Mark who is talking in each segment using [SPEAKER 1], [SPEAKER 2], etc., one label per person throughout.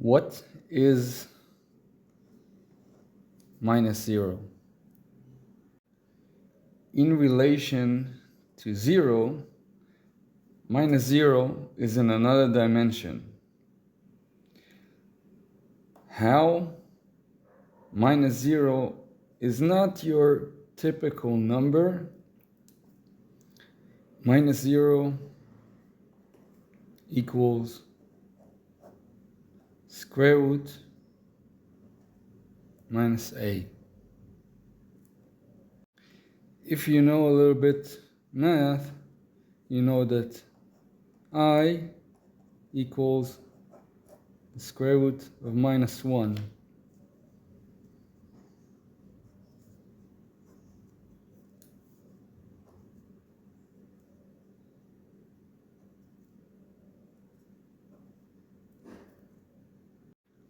[SPEAKER 1] What is minus 0? In relation to 0, minus 0 is in another dimension. How? Minus 0 is not your typical number. Minus 0 equals square root minus a. If you know a little bit math, you know that I equals the square root of minus 1.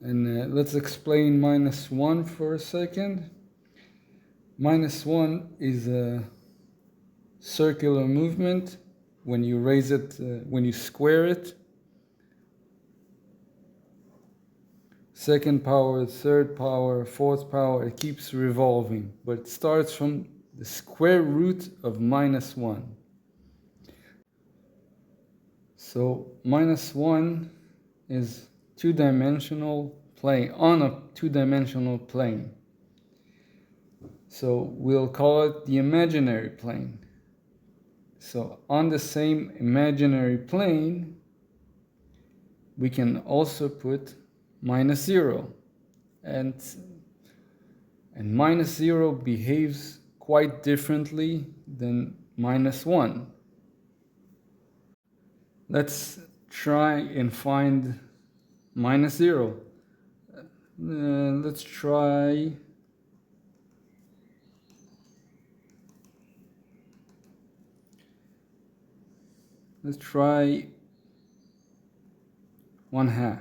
[SPEAKER 1] And let's explain minus 1 for a second. Minus 1 is a circular movement. When you raise it, when you square it, second power, third power, fourth power, it keeps revolving. But it starts from the square root of minus 1. So minus 1 is two-dimensional plane, on a two-dimensional plane. So we'll call it the imaginary plane. So on the same imaginary plane, we can also put minus 0. And minus 0 behaves quite differently than minus 1. Let's try and find minus 0. Let's try Let's try 1/2.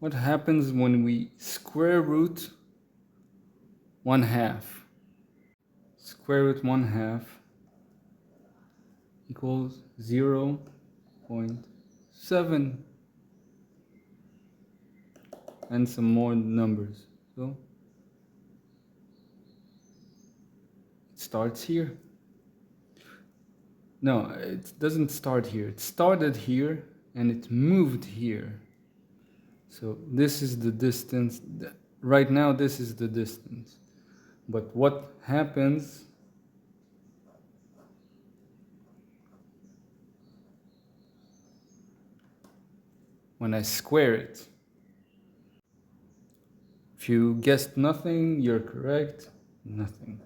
[SPEAKER 1] What happens when we square root 1/2? Square root 1/2 equals 0.7 and some more numbers. So it starts here. No, it doesn't start here. It started here and it moved here. So this is the distance. Right now this is the distance. But what happens when I square it? If you guessed nothing, you're correct. Nothing.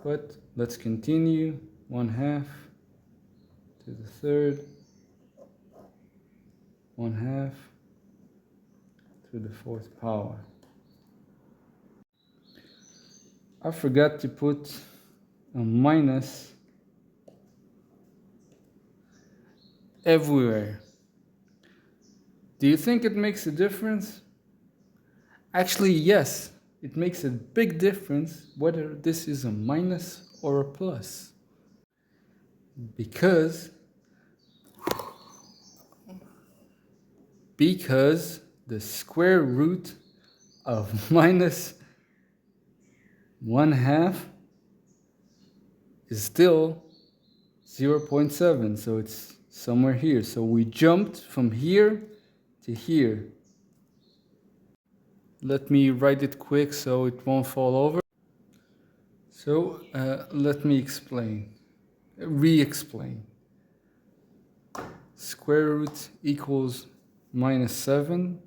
[SPEAKER 1] But let's continue. 1/2 to the third. 1/2 to the fourth power. I forgot to put a minus everywhere. Do you think it makes a difference? Actually, yes, it makes a big difference whether this is a minus or a plus. Because the square root of minus 1/2 is still 0.7, so it's somewhere here. So we jumped from here to here. Let me write it quick so it won't fall over. So let me re-explain. Square root equals minus 7.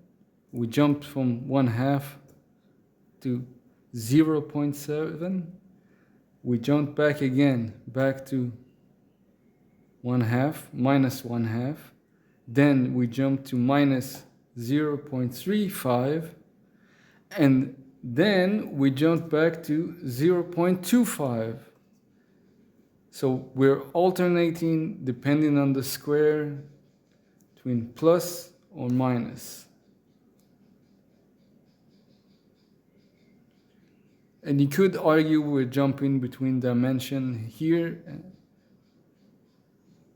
[SPEAKER 1] We jumped from 1/2 to 0.7. We jumped back again, back to 1/2, minus 1/2. Then we jumped to minus 0.35. And then we jumped back to 0.25. So we're alternating depending on the square between plus or minus. And you could argue we're jumping between dimension here,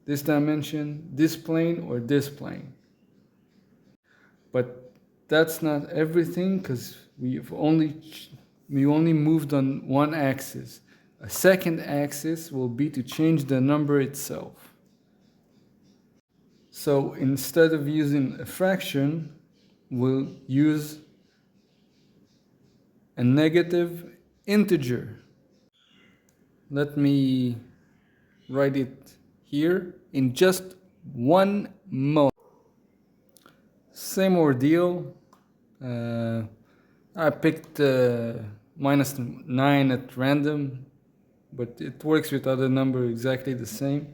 [SPEAKER 1] this dimension, this plane, or this plane. But that's not everything, because we only moved on one axis. A second axis will be to change the number itself. So instead of using a fraction, we'll use a negative integer. Let me write it here in just one moment. Same ordeal. I picked -9 at random, but it works with other numbers exactly the same.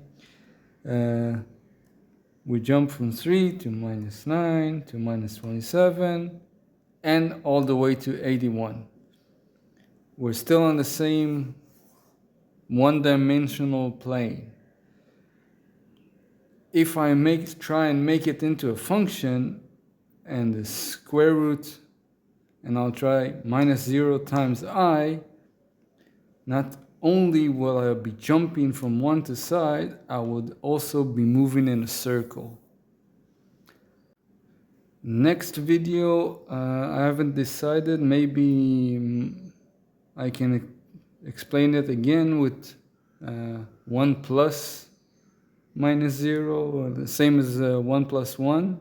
[SPEAKER 1] We jump from 3 to -9 to -27 and all the way to 81. We're still on the same one-dimensional plane. If I try and make it into a function and the square root, and I'll try -0 times I, not only will I be jumping from one to side, I would also be moving in a circle. Next video, I haven't decided. Maybe I can explain it again with 1 plus -0, or the same as 1 plus 1.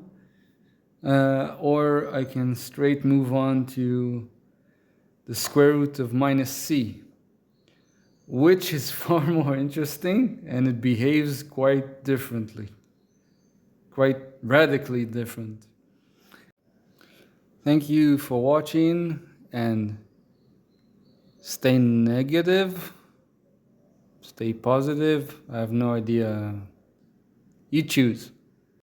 [SPEAKER 1] Or I can straight move on to the square root of -c, which is far more interesting, and it behaves quite differently, quite radically different. Thank you for watching, and stay negative, stay positive. I have no idea. You choose.